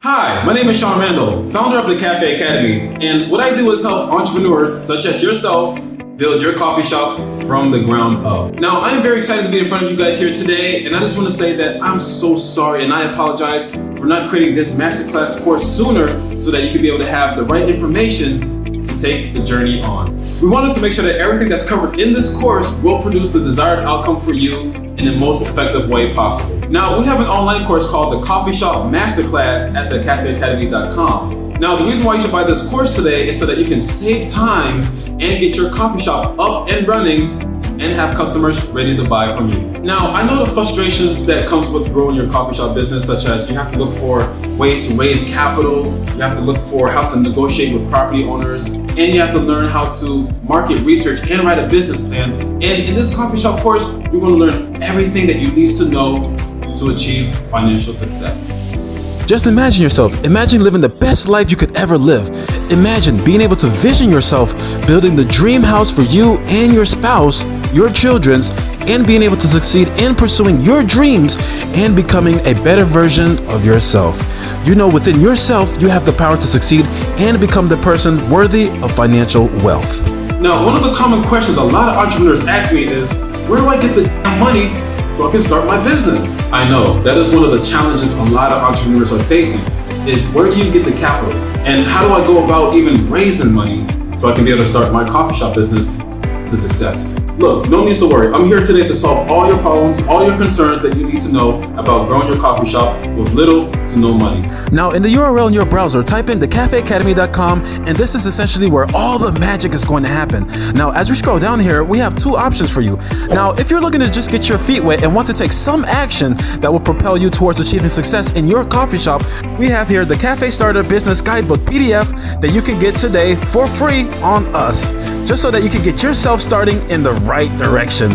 Hi, my name is Shaun Randall, founder of the Cafe Academy, and what I do is help entrepreneurs such as yourself build your coffee shop from the ground up. Now, I'm very excited to be in front of you guys here today, and I just want to say that I'm so sorry and I apologize for not creating this masterclass course sooner so that you could be able to have the right information to take the journey on. We wanted to make sure that everything that's covered in this course will produce the desired outcome for you in the most effective way possible. Now, we have an online course called the Coffee Shop Masterclass at thecafeacademy.com. Now, the reason why you should buy this course today is so that you can save time and get your coffee shop up and running and have customers ready to buy from you. Now, I know the frustrations that comes with growing your coffee shop business, such as you have to look for ways to raise capital, you have to look for how to negotiate with property owners, and you have to learn how to market research and write a business plan. And in this coffee shop course, you're going to learn everything that you need to know to achieve financial success. Just imagine yourself. Imagine living the best life you could ever live. Imagine being able to vision yourself building the dream house for you and your spouse, your children's, and being able to succeed in pursuing your dreams and becoming a better version of yourself. You know, within yourself, you have the power to succeed and become the person worthy of financial wealth. Now, one of the common questions a lot of entrepreneurs ask me is, where do I get the money so I can start my business? I know that is one of the challenges a lot of entrepreneurs are facing, is where do you get the capital? And how do I go about even raising money so I can be able to start my coffee shop business to success? Look, no need to worry. I'm here today to solve all your problems, all your concerns that you need to know about growing your coffee shop with little to no money. Now, in the URL in your browser, type in thecafeacademy.com, and this is essentially where all the magic is going to happen. Now, as we scroll down here, we have two options for you. Now, if you're looking to just get your feet wet and want to take some action that will propel you towards achieving success in your coffee shop, we have here the Cafe Starter Business Guidebook PDF that you can get today for free on us, just so that you can get yourself starting in the right direction.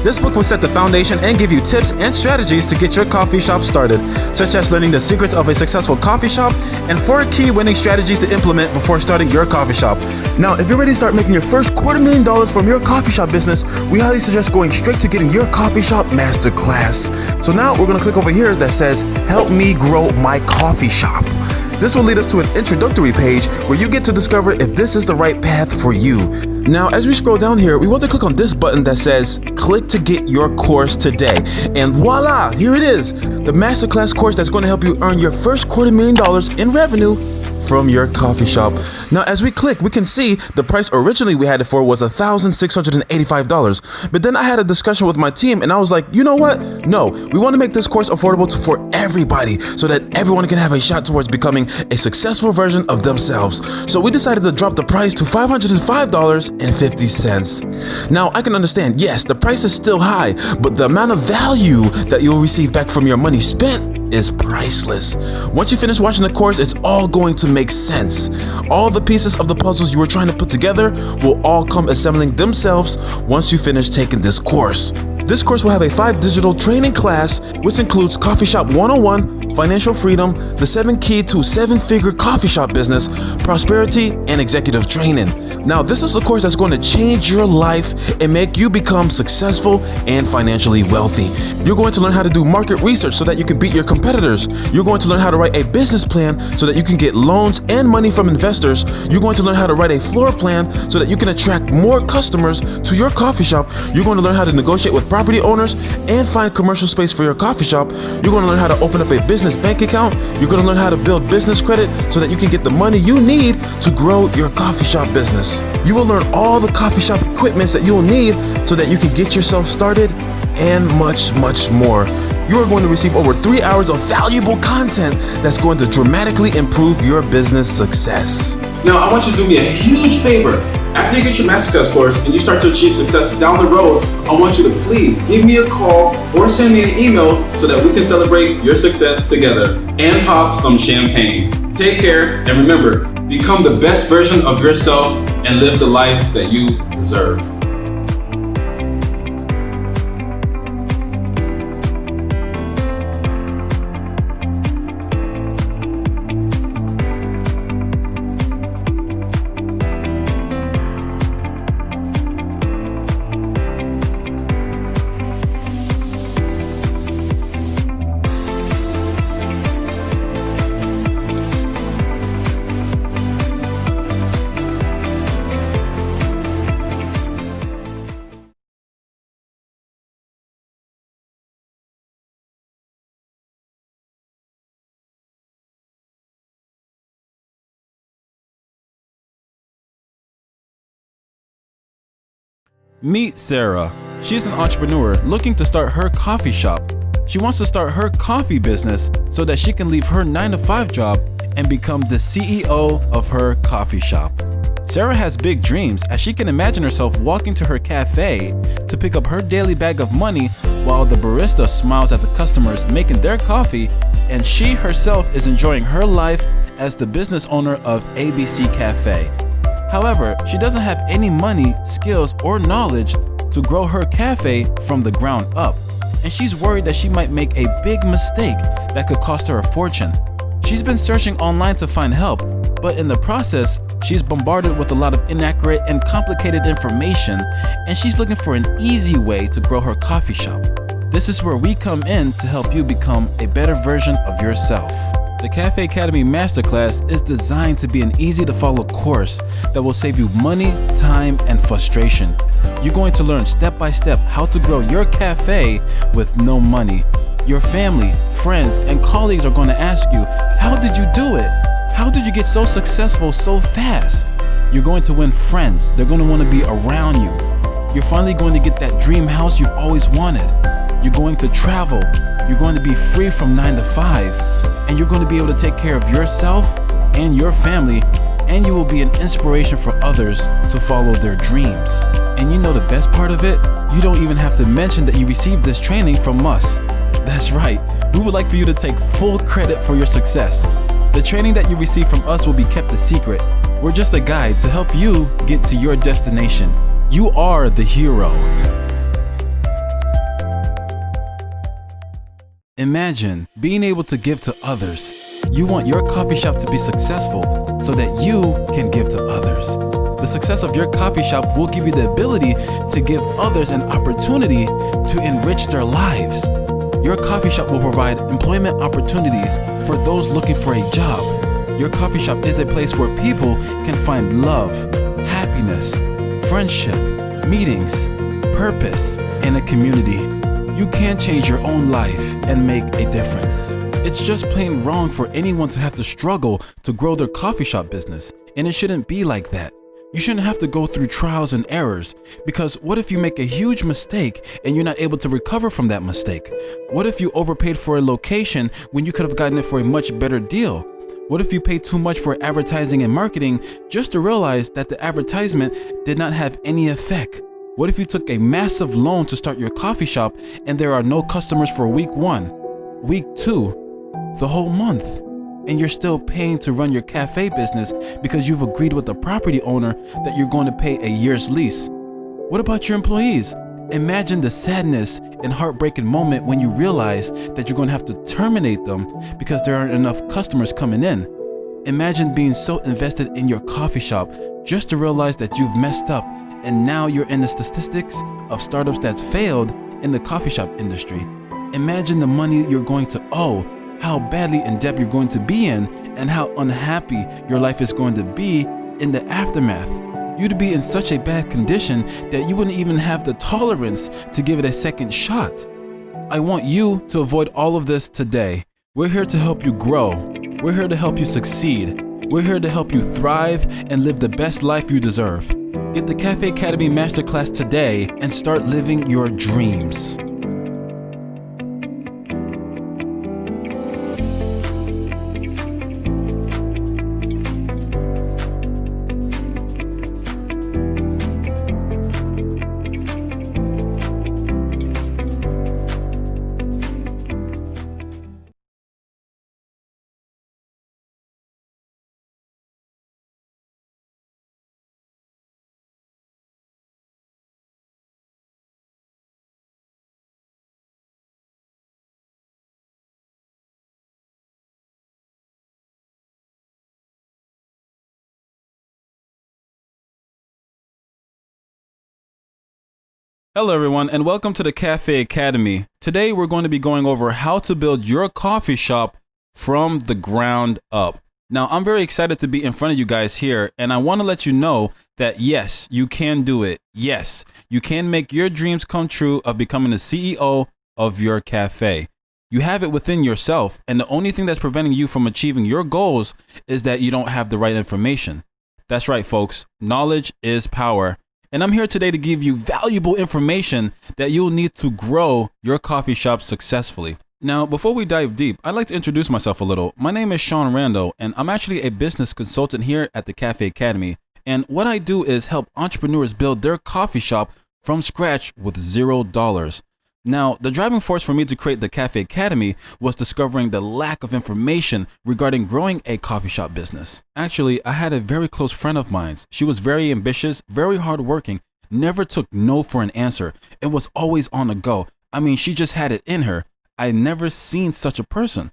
This book will set the foundation and give you tips and strategies to get your coffee shop started, such as learning the secrets of a successful coffee shop and 4 key winning strategies to implement before starting your coffee shop. Now, if you're ready to start making your first $250,000 from your coffee shop business, we highly suggest going straight to getting your coffee shop masterclass. So now we're going to click over here that says, Help me grow my coffee shop. This will lead us to an introductory page where you get to discover if this is the right path for you. Now, as we scroll down here, we want to click on this button that says, click to get your course today. And voila, here it is, the masterclass course that's going to help you earn your first $250,000 in revenue from your coffee shop. Now, as we click, we can see the price originally we had it for was $1,685. But then I had a discussion with my team and I was like, you know what? No, we want to make this course affordable for everybody so that everyone can have a shot towards becoming a successful version of themselves. So we decided to drop the price to $505.50. Now, I can understand, yes, the price is still high, but the amount of value that you'll receive back from your money spent is priceless. Once you finish watching the course, it's all going to make sense. All the pieces of the puzzles you were trying to put together will all come assembling themselves once you finish taking this course. This course will have a 5 digital training class, which includes Coffee Shop 101, Financial Freedom, the 7 Key to 7-Figure Coffee Shop Business, Prosperity, and Executive Training. Now, this is a course that's going to change your life and make you become successful and financially wealthy. You're going to learn how to do market research so that you can beat your competitors. You're going to learn how to write a business plan so that you can get loans and money from investors. You're going to learn how to write a floor plan so that you can attract more customers to your coffee shop. You're going to learn how to negotiate with property owners and find commercial space for your coffee shop. You're going to learn how to open up a business bank account. You're going to learn how to build business credit so that you can get the money you need to grow your coffee shop business. You will learn all the coffee shop equipments that you will need so that you can get yourself started and much, much more. You are going to receive over 3 hours of valuable content that's going to dramatically improve your business success. Now, I want you to do me a huge favor. After you get your masterclass course and you start to achieve success down the road, I want you to please give me a call or send me an email so that we can celebrate your success together and pop some champagne. Take care, and remember, become the best version of yourself and live the life that you deserve. Meet Sarah. She's an entrepreneur looking to start her coffee shop. She wants to start her coffee business so that she can leave her 9-to-5 job and become the CEO of her coffee shop. Sarah has big dreams as she can imagine herself walking to her cafe to pick up her daily bag of money while the barista smiles at the customers making their coffee, and she herself is enjoying her life as the business owner of ABC Cafe. However, she doesn't have any money, skills, or knowledge to grow her cafe from the ground up, and she's worried that she might make a big mistake that could cost her a fortune. She's been searching online to find help, but in the process, she's bombarded with a lot of inaccurate and complicated information, and she's looking for an easy way to grow her coffee shop. This is where we come in to help you become a better version of yourself. The Cafe Academy Masterclass is designed to be an easy-to-follow course that will save you money, time, and frustration. You're going to learn step-by-step how to grow your cafe with no money. Your family, friends, and colleagues are going to ask you, how did you do it? How did you get so successful so fast? You're going to win friends. They're going to want to be around you. You're finally going to get that dream house you've always wanted. You're going to travel. You're going to be free from 9 to 5. And you're going to be able to take care of yourself and your family. And you will be an inspiration for others to follow their dreams. And you know the best part of it? You don't even have to mention that you received this training from us. That's right. We would like for you to take full credit for your success. The training that you receive from us will be kept a secret. We're just a guide to help you get to your destination. You are the hero. Imagine being able to give to others. You want your coffee shop to be successful so that you can give to others. The success of your coffee shop will give you the ability to give others an opportunity to enrich their lives. Your coffee shop will provide employment opportunities for those looking for a job. Your coffee shop is a place where people can find love, happiness, friendship, meetings, purpose, and a community. You can change your own life and make a difference. It's just plain wrong for anyone to have to struggle to grow their coffee shop business, and it shouldn't be like that. You shouldn't have to go through trials and errors, because what if you make a huge mistake and you're not able to recover from that mistake? What if you overpaid for a location when you could have gotten it for a much better deal? What if you paid too much for advertising and marketing just to realize that the advertisement did not have any effect? What if you took a massive loan to start your coffee shop and there are no customers for week 1, week 2, the whole month? And you're still paying to run your cafe business because you've agreed with the property owner that you're going to pay a year's lease. What about your employees? Imagine the sadness and heartbreaking moment when you realize that you're going to have to terminate them because there aren't enough customers coming in. Imagine being so invested in your coffee shop just to realize that you've messed up and now you're in the statistics of startups that's failed in the coffee shop industry. Imagine the money you're going to owe, how badly in debt you're going to be in, and how unhappy your life is going to be in the aftermath. You'd be in such a bad condition that you wouldn't even have the tolerance to give it a second shot. I want you to avoid all of this today. We're here to help you grow. We're here to help you succeed. We're here to help you thrive and live the best life you deserve. Get the Cafe Academy Masterclass today and start living your dreams. Hello everyone, and welcome to the Cafe Academy. Today we're going to be going over how to build your coffee shop from the ground up. Now, I'm very excited to be in front of you guys here, and I want to let you know that yes, you can do it. Yes, you can make your dreams come true of becoming the CEO of your cafe. You have it within yourself, and the only thing that's preventing you from achieving your goals is that you don't have the right information. That's right, folks. Knowledge is power. and I'm here today to give you valuable information that you'll need to grow your coffee shop successfully. Now, before we dive deep, I'd like to introduce myself a little. My name is Shaun Randall, and I'm actually a business consultant here at the Cafe Academy. And what I do is help entrepreneurs build their coffee shop from scratch with $0. Now, the driving force for me to create the Cafe Academy was discovering the lack of information regarding growing a coffee shop business. Actually, I had a very close friend of mine. She was very ambitious, very hardworking, never took no for an answer, and was always on the go. I mean, she just had it in her. I never seen such a person.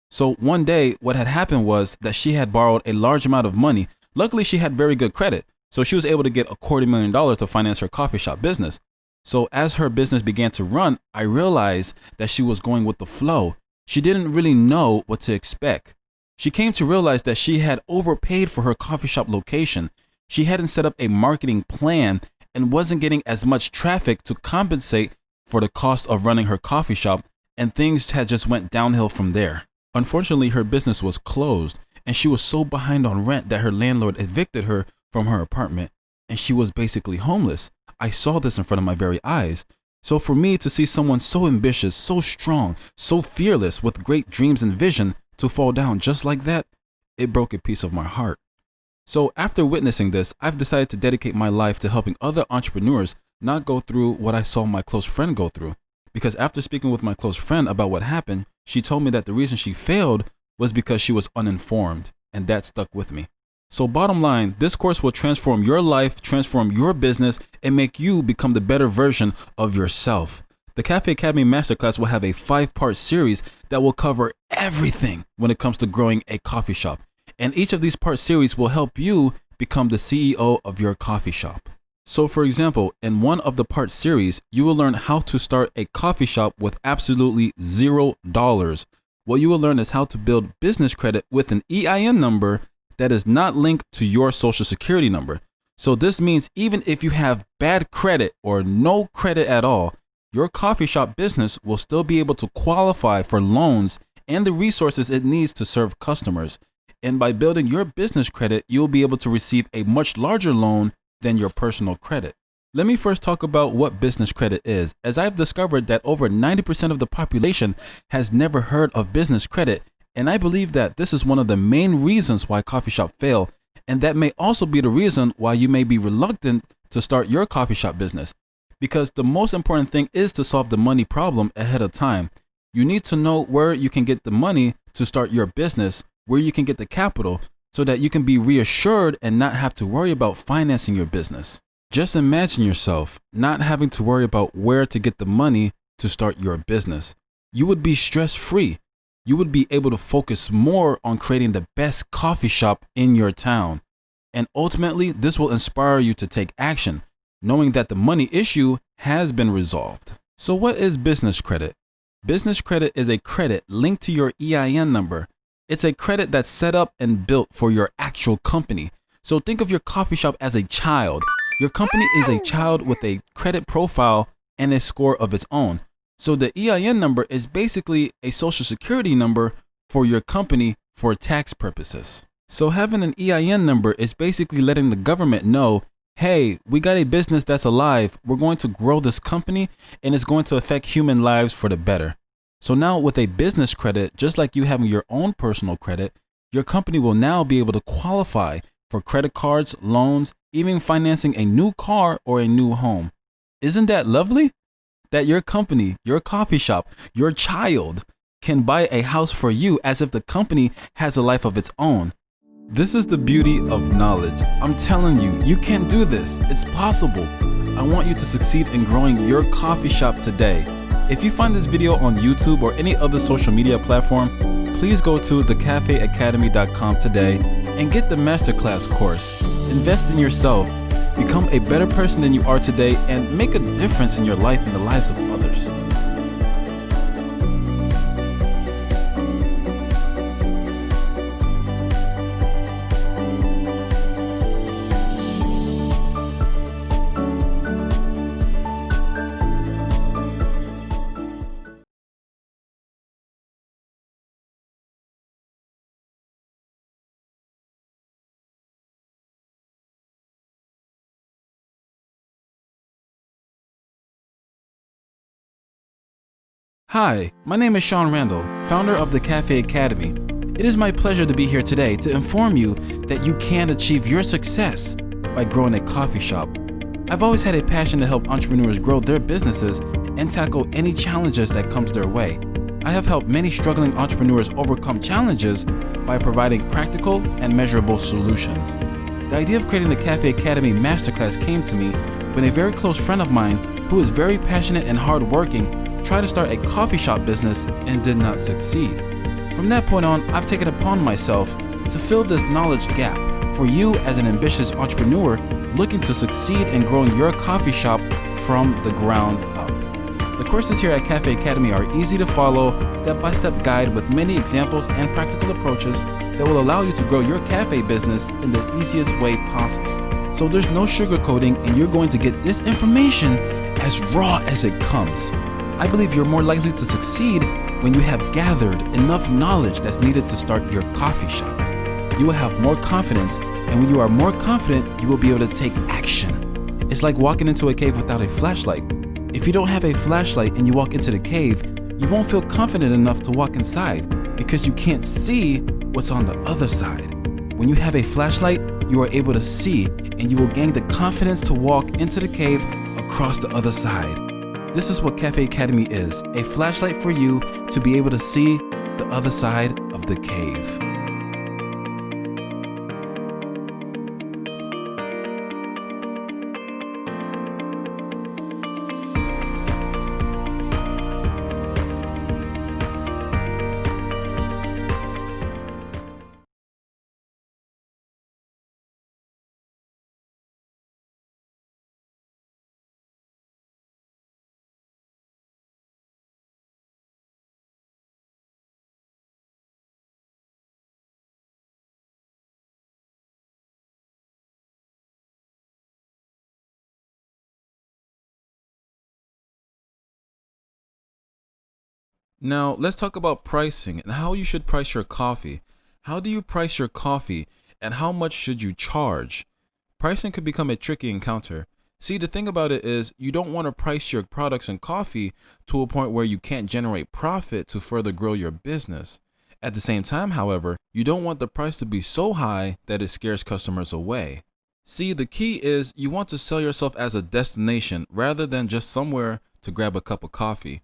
So one day, what had happened was that she had borrowed a large amount of money. Luckily, she had very good credit, so she was able to get $250,000 to finance her coffee shop business. So as her business began to run, I realized that she was going with the flow. She didn't really know what to expect. She came to realize that she had overpaid for her coffee shop location. She hadn't set up a marketing plan and wasn't getting as much traffic to compensate for the cost of running her coffee shop, and things had just went downhill from there. Unfortunately, her business was closed, and she was so behind on rent that her landlord evicted her from her apartment, and she was basically homeless. I saw this in front of my very eyes. So for me to see someone so ambitious, so strong, so fearless, with great dreams and vision to fall down just like that, it broke a piece of my heart. So after witnessing this, I've decided to dedicate my life to helping other entrepreneurs not go through what I saw my close friend go through. Because after speaking with my close friend about what happened, she told me that the reason she failed was because she was uninformed, and that stuck with me. So bottom line, this course will transform your life, transform your business, and make you become the better version of yourself. The Cafe Academy Masterclass will have a 5-part series that will cover everything when it comes to growing a coffee shop. And each of these part series will help you become the CEO of your coffee shop. So for example, in one of the part series, you will learn how to start a coffee shop with absolutely $0. What you will learn is how to build business credit with an EIN number that is not linked to your social security number. So this means even if you have bad credit or no credit at all, your coffee shop business will still be able to qualify for loans and the resources it needs to serve customers. And by building your business credit, you'll be able to receive a much larger loan than your personal credit. Let me first talk about what business credit is, as I've discovered that over 90% of the population has never heard of business credit. And I believe that this is one of the main reasons why coffee shops fail, and that may also be the reason why you may be reluctant to start your coffee shop business. Because the most important thing is to solve the money problem ahead of time. You need to know where you can get the money to start your business, where you can get the capital, so that you can be reassured and not have to worry about financing your business. Just imagine yourself not having to worry about where to get the money to start your business. You would be stress-free. You would be able to focus more on creating the best coffee shop in your town. And ultimately, this will inspire you to take action, knowing that the money issue has been resolved. So what is business credit? Business credit is a credit linked to your EIN number. It's a credit that's set up and built for your actual company. So think of your coffee shop as a child. Your company is a child with a credit profile and a score of its own. So the EIN number is basically a social security number for your company for tax purposes. So having an EIN number is basically letting the government know, hey, we got a business that's alive. We're going to grow this company and it's going to affect human lives for the better. So now with a business credit, just like you having your own personal credit, your company will now be able to qualify for credit cards, loans, even financing a new car or a new home. Isn't that lovely? That your company, your coffee shop, your child can buy a house for you as if the company has a life of its own. This is the beauty of knowledge. I'm telling you, you can do this. It's possible. I want you to succeed in growing your coffee shop today. If you find this video on YouTube or any other social media platform, please go to thecafeacademy.com today and get the masterclass course. Invest in yourself, become a better person than you are today, and make a difference in your life and the lives of others. Hi, my name is Shaun Randall, founder of the Cafe Academy. It is my pleasure to be here today to inform you that you can achieve your success by growing a coffee shop. I've always had a passion to help entrepreneurs grow their businesses and tackle any challenges that comes their way. I have helped many struggling entrepreneurs overcome challenges by providing practical and measurable solutions. The idea of creating the Cafe Academy masterclass came to me when a very close friend of mine who is very passionate and hardworking tried to start a coffee shop business and did not succeed. From that point on, I've taken upon myself to fill this knowledge gap for you as an ambitious entrepreneur looking to succeed in growing your coffee shop from the ground up. The courses here at Cafe Academy are easy to follow, step-by-step guide with many examples and practical approaches that will allow you to grow your cafe business in the easiest way possible. So there's no sugarcoating, and you're going to get this information as raw as it comes. I believe you're more likely to succeed when you have gathered enough knowledge that's needed to start your coffee shop. You will have more confidence, and when you are more confident, you will be able to take action. It's like walking into a cave without a flashlight. If you don't have a flashlight and you walk into the cave, you won't feel confident enough to walk inside because you can't see what's on the other side. When you have a flashlight, you are able to see, and you will gain the confidence to walk into the cave across the other side. This is what Cafe Academy is, a flashlight for you to be able to see the other side of the cave. Now, let's talk about pricing and how you should price your coffee. How do you price your coffee, and how much should you charge? Pricing could become a tricky encounter. See, the thing about it is you don't want to price your products and coffee to a point where you can't generate profit to further grow your business. At the same time, however, you don't want the price to be so high that it scares customers away. See, the key is you want to sell yourself as a destination rather than just somewhere to grab a cup of coffee.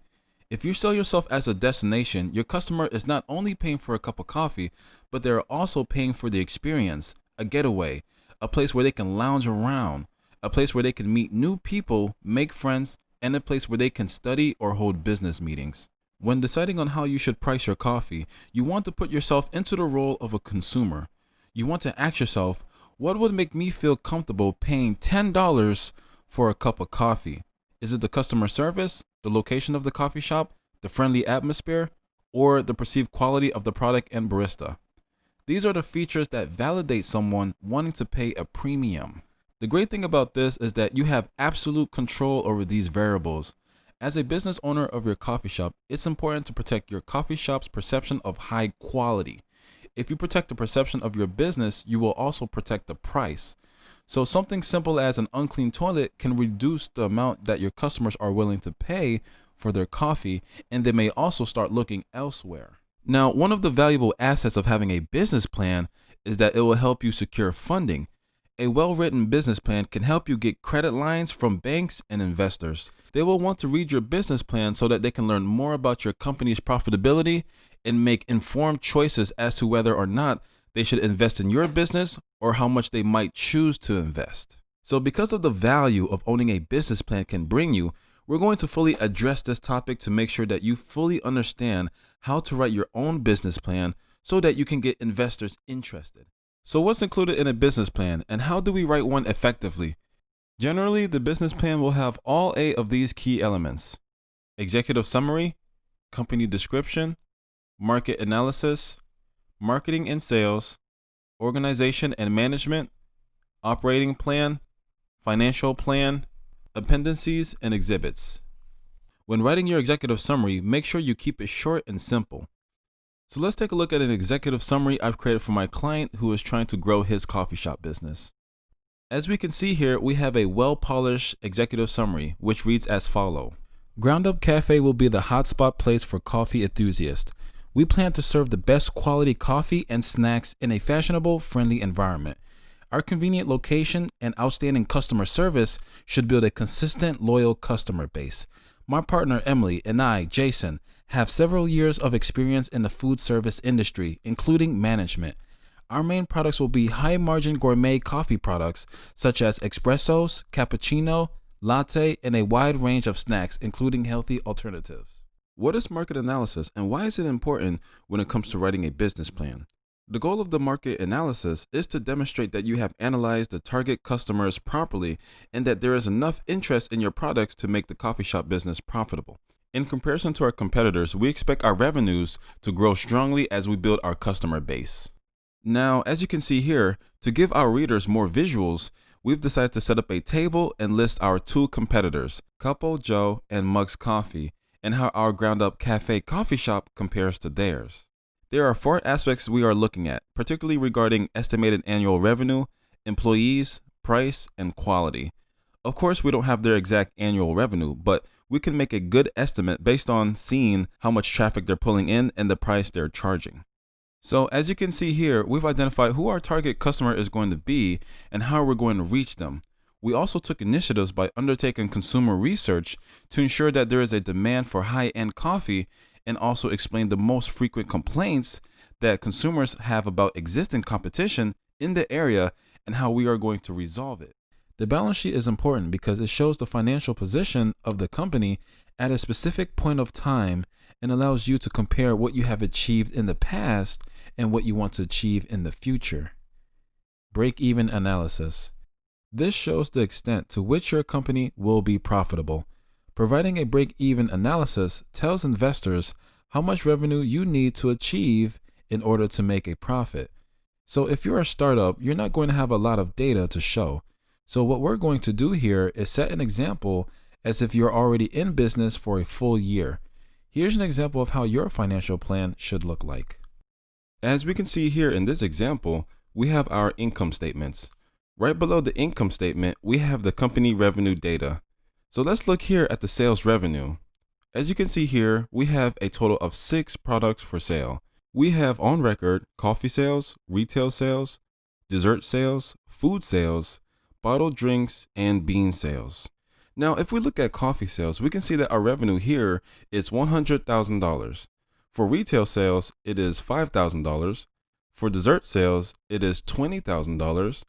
If you sell yourself as a destination, your customer is not only paying for a cup of coffee, but they're also paying for the experience, a getaway, a place where they can lounge around, a place where they can meet new people, make friends, and a place where they can study or hold business meetings. When deciding on how you should price your coffee, you want to put yourself into the role of a consumer. You want to ask yourself, what would make me feel comfortable paying $10 for a cup of coffee? Is it the customer service, the location of the coffee shop, the friendly atmosphere, or the perceived quality of the product and barista? These are the features that validate someone wanting to pay a premium. The great thing about this is that you have absolute control over these variables. As a business owner of your coffee shop, it's important to protect your coffee shop's perception of high quality. If you protect the perception of your business, you will also protect the price. So something simple as an unclean toilet can reduce the amount that your customers are willing to pay for their coffee, and they may also start looking elsewhere. Now, one of the valuable assets of having a business plan is that it will help you secure funding. A well-written business plan can help you get credit lines from banks and investors. They will want to read your business plan so that they can learn more about your company's profitability and make informed choices as to whether or not they should invest in your business or how much they might choose to invest. So because of the value of owning a business plan can bring you, we're going to fully address this topic to make sure that you fully understand how to write your own business plan so that you can get investors interested. So what's included in a business plan, and how do we write one effectively? Generally, the business plan will have all 8 of these key elements: executive summary, company description, market analysis, marketing and sales, organization and management, operating plan, financial plan, appendices, and exhibits. When writing your executive summary, make sure you keep it short and simple. So let's take a look at an executive summary I've created for my client who is trying to grow his coffee shop business. As we can see here, we have a well-polished executive summary, which reads as follows. Ground Up Cafe will be the hotspot place for coffee enthusiasts. We plan to serve the best quality coffee and snacks in a fashionable, friendly environment. Our convenient location and outstanding customer service should build a consistent, loyal customer base. My partner Emily and I, Jason, have several years of experience in the food service industry, including management. Our main products will be high-margin gourmet coffee products such as espressos, cappuccino, latte, and a wide range of snacks, including healthy alternatives. What is market analysis and why is it important when it comes to writing a business plan? The goal of the market analysis is to demonstrate that you have analyzed the target customers properly and that there is enough interest in your products to make the coffee shop business profitable. In comparison to our competitors, we expect our revenues to grow strongly as we build our customer base. Now, as you can see here, to give our readers more visuals, we've decided to set up a table and list our two competitors, Couple Joe and Mugs Coffee, and how our Ground Up Cafe coffee shop compares to theirs. There are 4 aspects we are looking at, particularly regarding estimated annual revenue, employees, price, and quality. Of course, we don't have their exact annual revenue, but we can make a good estimate based on seeing how much traffic they're pulling in and the price they're charging. So as you can see here, we've identified who our target customer is going to be and how we're going to reach them. We also took initiatives by undertaking consumer research to ensure that there is a demand for high-end coffee and also explain the most frequent complaints that consumers have about existing competition in the area and how we are going to resolve it. The balance sheet is important because it shows the financial position of the company at a specific point of time and allows you to compare what you have achieved in the past and what you want to achieve in the future. Break-even analysis. This shows the extent to which your company will be profitable. Providing a break-even analysis tells investors how much revenue you need to achieve in order to make a profit. So if you're a startup, you're not going to have a lot of data to show. So what we're going to do here is set an example as if you're already in business for a full year. Here's an example of how your financial plan should look like. As we can see here in this example, we have our income statements. Right below the income statement, we have the company revenue data. So let's look here at the sales revenue. As you can see here, we have a total of 6 products for sale. We have on record coffee sales, retail sales, dessert sales, food sales, bottled drinks, and bean sales. Now, if we look at coffee sales, we can see that our revenue here is $100,000. For retail sales, it is $5,000. For dessert sales, it is $20,000.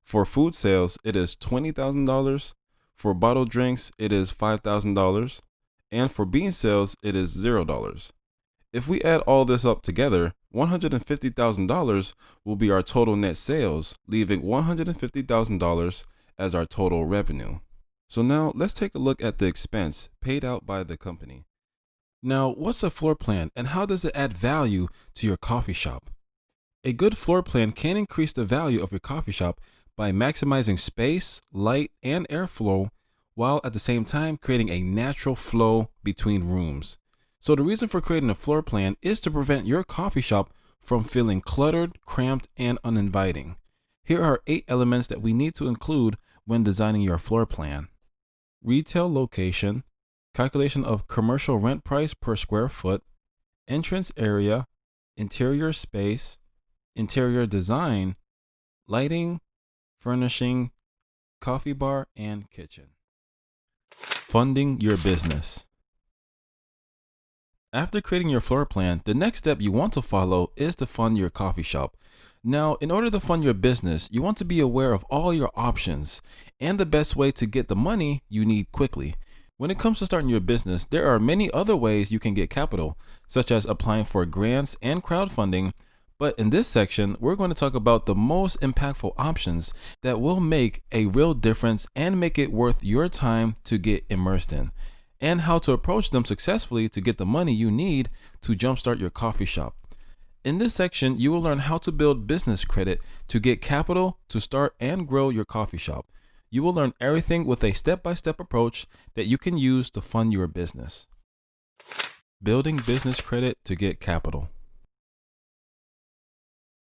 For food sales, it is $20,000. For bottled drinks, it is $5,000. And for bean sales, it is $0. If we add all this up together, $150,000 will be our total net sales, leaving $150,000 as our total revenue. So now let's take a look at the expense paid out by the company. Now, what's a floor plan and how does it add value to your coffee shop? A good floor plan can increase the value of your coffee shop by maximizing space, light, and airflow, while at the same time creating a natural flow between rooms. So the reason for creating a floor plan is to prevent your coffee shop from feeling cluttered, cramped, and uninviting. Here are 8 elements that we need to include when designing your floor plan. Retail location, calculation of commercial rent price per square foot, entrance area, interior space, interior design, lighting, furnishing, coffee bar, and kitchen. Funding your business. After creating your floor plan, the next step you want to follow is to fund your coffee shop. Now, in order to fund your business, you want to be aware of all your options and the best way to get the money you need quickly. When it comes to starting your business, there are many other ways you can get capital, such as applying for grants and crowdfunding. But in this section, we're going to talk about the most impactful options that will make a real difference and make it worth your time to get immersed in, and how to approach them successfully to get the money you need to jumpstart your coffee shop. In this section, you will learn how to build business credit to get capital to start and grow your coffee shop. You will learn everything with a step-by-step approach that you can use to fund your business. Building business credit to get capital.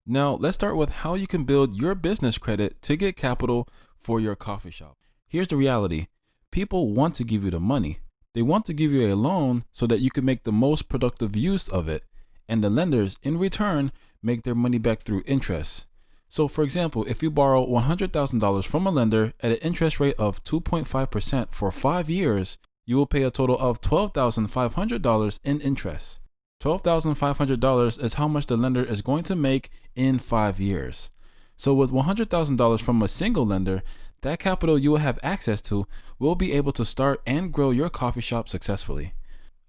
Now, let's start with how you can build your business credit to get capital for your coffee shop. Here's the reality. People want to give you the money, They want to give you a loan so that you can make the most productive use of it, and the lenders, in return, make their money back through interest. So for example, if you borrow $100,000 from a lender at an interest rate of 2.5% for 5 years, you will pay a total of $12,500 in interest. $12,500 is how much the lender is going to make in 5 years. So with $100,000 from a single lender, that capital you will have access to will be able to start and grow your coffee shop successfully.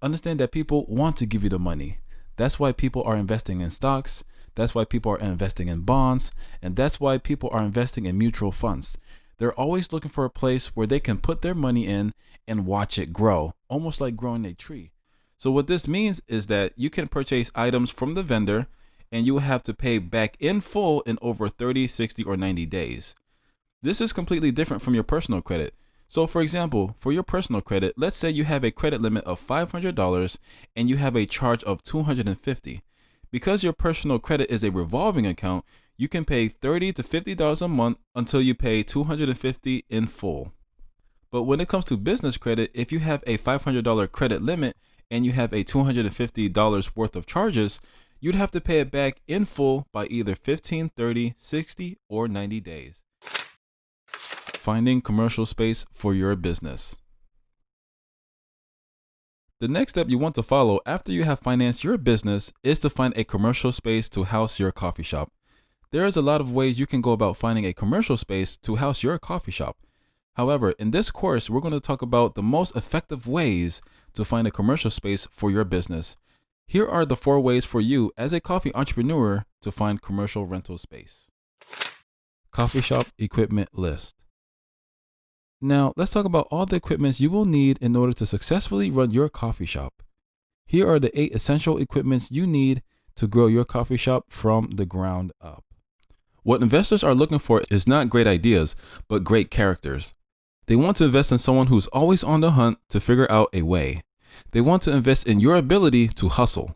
Understand that people want to give you the money. That's why people are investing in stocks. That's why people are investing in bonds. And that's why people are investing in mutual funds. They're always looking for a place where they can put their money in and watch it grow, almost like growing a tree. So what this means is that you can purchase items from the vendor and you will have to pay back in full in over 30, 60, or 90 days. This is completely different from your personal credit. So for example, for your personal credit, let's say you have a credit limit of $500 and you have a charge of $250. Because your personal credit is a revolving account, you can pay $30 to $50 a month until you pay $250 in full. But when it comes to business credit, if you have a $500 credit limit and you have a $250 worth of charges, you'd have to pay it back in full by either 15, 30, 60, or 90 days. Finding commercial space for your business. The next step you want to follow after you have financed your business is to find a commercial space to house your coffee shop. There is a lot of ways you can go about finding a commercial space to house your coffee shop. However, in this course, we're going to talk about the most effective ways to find a commercial space for your business. Here are the 4 ways for you as a coffee entrepreneur to find commercial rental space. Coffee shop equipment list. Now, let's talk about all the equipments you will need in order to successfully run your coffee shop. Here are the 8 essential equipments you need to grow your coffee shop from the ground up. What investors are looking for is not great ideas, but great characters. They want to invest in someone who's always on the hunt to figure out a way. They want to invest in your ability to hustle,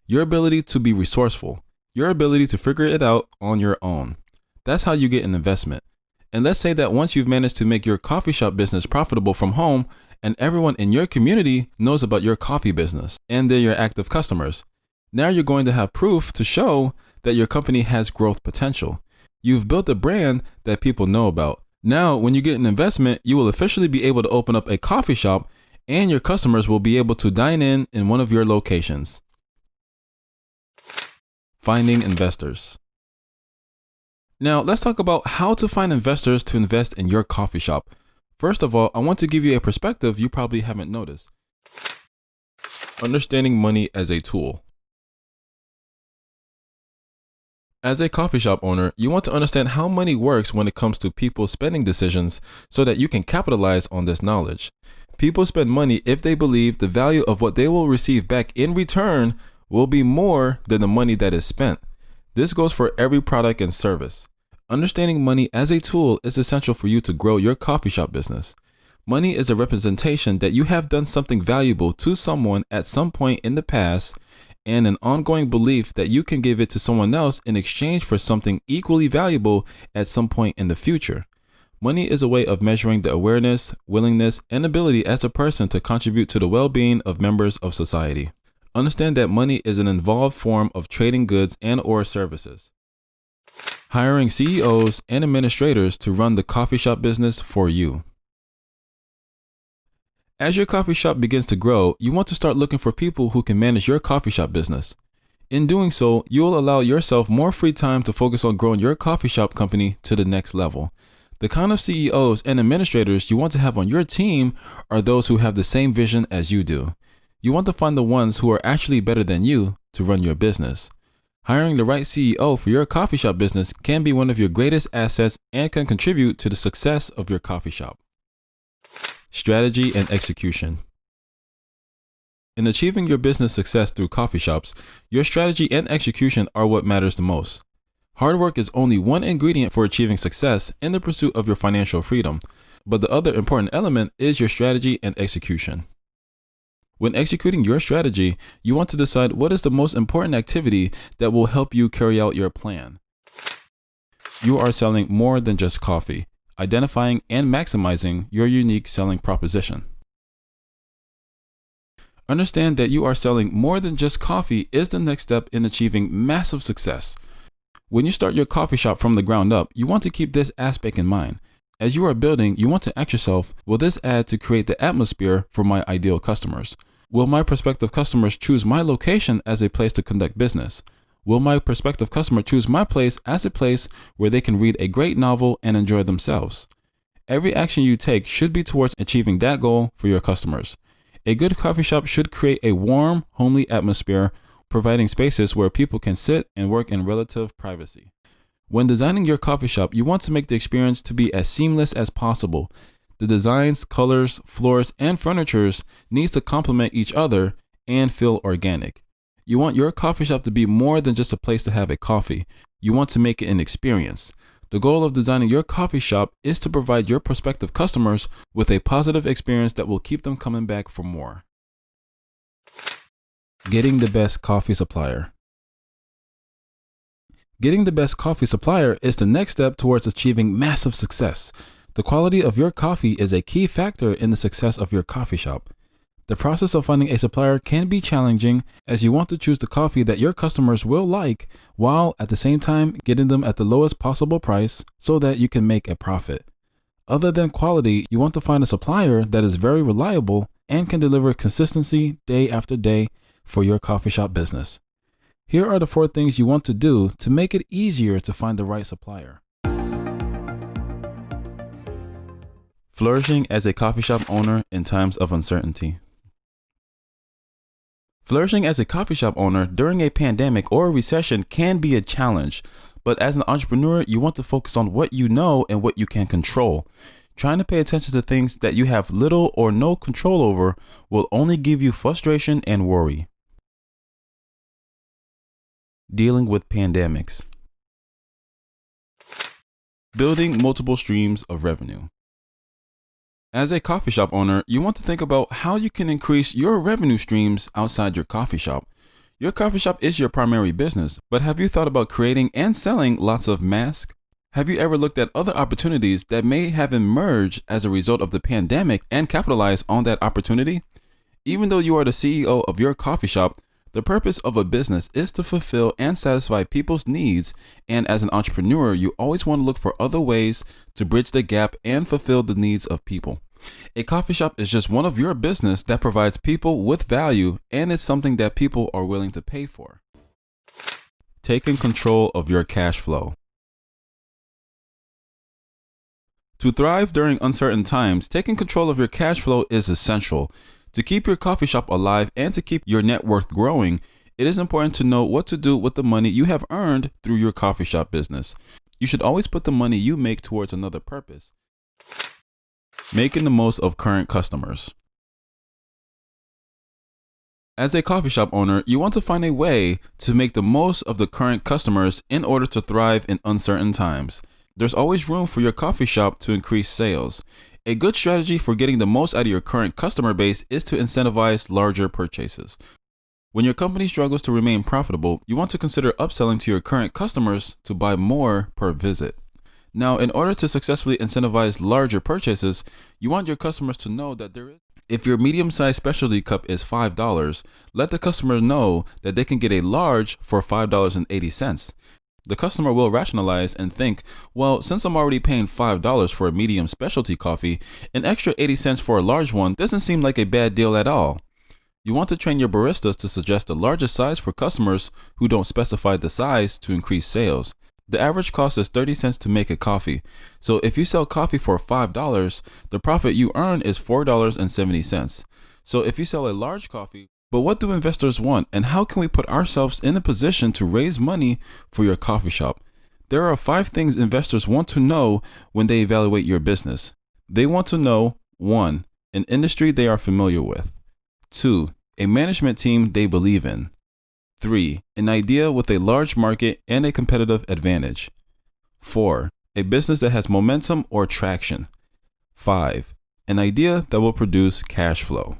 your ability to be resourceful, your ability to figure it out on your own. That's how you get an investment. And let's say that once you've managed to make your coffee shop business profitable from home and everyone in your community knows about your coffee business and they're your active customers, now you're going to have proof to show that your company has growth potential. You've built a brand that people know about. Now, when you get an investment, you will officially be able to open up a coffee shop and your customers will be able to dine in one of your locations. Finding investors. Now, let's talk about how to find investors to invest in your coffee shop. First of all, I want to give you a perspective you probably haven't noticed. Understanding money as a tool. As a coffee shop owner, you want to understand how money works when it comes to people's spending decisions so that you can capitalize on this knowledge. People spend money if they believe the value of what they will receive back in return will be more than the money that is spent. This goes for every product and service. Understanding money as a tool is essential for you to grow your coffee shop business. Money is a representation that you have done something valuable to someone at some point in the past and an ongoing belief that you can give it to someone else in exchange for something equally valuable at some point in the future. Money is a way of measuring the awareness, willingness, and ability as a person to contribute to the well-being of members of society. Understand that money is an involved form of trading goods and/or services. Hiring CEOs and administrators to run the coffee shop business for you. As your coffee shop begins to grow, you want to start looking for people who can manage your coffee shop business. In doing so, you will allow yourself more free time to focus on growing your coffee shop company to the next level. The kind of CEOs and administrators you want to have on your team are those who have the same vision as you do. You want to find the ones who are actually better than you to run your business. Hiring the right CEO for your coffee shop business can be one of your greatest assets and can contribute to the success of your coffee shop. Strategy and execution. In achieving your business success through coffee shops, your strategy and execution are what matters the most. Hard work is only one ingredient for achieving success in the pursuit of your financial freedom, but the other important element is your strategy and execution. When executing your strategy, you want to decide what is the most important activity that will help you carry out your plan. You are selling more than just coffee, identifying and maximizing your unique selling proposition. Understand that you are selling more than just coffee is the next step in achieving massive success. When you start your coffee shop from the ground up, you want to keep this aspect in mind. As you are building, you want to ask yourself, will this add to create the atmosphere for my ideal customers? Will my prospective customers choose my location as a place to conduct business? Will my prospective customer choose my place as a place where they can read a great novel and enjoy themselves? Every action you take should be towards achieving that goal for your customers. A good coffee shop should create a warm, homely atmosphere, providing spaces where people can sit and work in relative privacy. When designing your coffee shop, you want to make the experience to be as seamless as possible. The designs, colors, floors, and furnitures needs to complement each other and feel organic. You want your coffee shop to be more than just a place to have a coffee. You want to make it an experience. The goal of designing your coffee shop is to provide your prospective customers with a positive experience that will keep them coming back for more. Getting the best coffee supplier. Getting the best coffee supplier is the next step towards achieving massive success. The quality of your coffee is a key factor in the success of your coffee shop. The process of finding a supplier can be challenging as you want to choose the coffee that your customers will like while at the same time getting them at the lowest possible price so that you can make a profit. Other than quality, you want to find a supplier that is very reliable and can deliver consistency day after day for your coffee shop business. Here are the 4 things you want to do to make it easier to find the right supplier. Flourishing as a coffee shop owner in times of uncertainty. Flourishing as a coffee shop owner during a pandemic or a recession can be a challenge, but as an entrepreneur, you want to focus on what you know and what you can control. Trying to pay attention to things that you have little or no control over will only give you frustration and worry. Dealing with pandemics. Building multiple streams of revenue. As a coffee shop owner, you want to think about how you can increase your revenue streams outside your coffee shop. Your coffee shop is your primary business, but have you thought about creating and selling lots of masks? Have you ever looked at other opportunities that may have emerged as a result of the pandemic and capitalized on that opportunity? Even though you are the CEO of your coffee shop, the purpose of a business is to fulfill and satisfy people's needs, and as an entrepreneur, you always want to look for other ways to bridge the gap and fulfill the needs of people. A coffee shop is just one of your business that provides people with value, and it's something that people are willing to pay for. Taking control of your cash flow. To thrive during uncertain times, taking control of your cash flow is essential. To keep your coffee shop alive and to keep your net worth growing, it is important to know what to do with the money you have earned through your coffee shop business. You should always put the money you make towards another purpose. Making the most of current customers. As a coffee shop owner, you want to find a way to make the most of the current customers in order to thrive in uncertain times. There's always room for your coffee shop to increase sales. A good strategy for getting the most out of your current customer base is to incentivize larger purchases. When your company struggles to remain profitable, you want to consider upselling to your current customers to buy more per visit. Now, in order to successfully incentivize larger purchases, you want your customers to know that if your medium-sized specialty cup is $5, let the customer know that they can get a large for $5.80. The customer will rationalize and think, well, since I'm already paying $5 for a medium specialty coffee, an extra 80 cents for a large one doesn't seem like a bad deal at all. You want to train your baristas to suggest the largest size for customers who don't specify the size to increase sales. The average cost is 30 cents to make a coffee. So if you sell coffee for $5, the profit you earn is $4.70. So if you sell a large coffee, but what do investors want, and how can we put ourselves in a position to raise money for your coffee shop? There are 5 things investors want to know when they evaluate your business. They want to know 1. An industry they are familiar with. 2. A management team they believe in. 3. An idea with a large market and a competitive advantage. 4. A business that has momentum or traction. 5. An idea that will produce cash flow.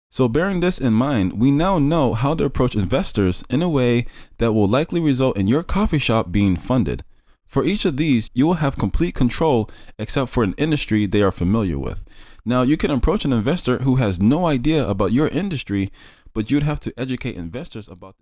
So bearing this in mind, we now know how to approach investors in a way that will likely result in your coffee shop being funded. For each of these, you will have complete control except for an industry they are familiar with. Now, you can approach an investor who has no idea about your industry, but you'd have to educate investors about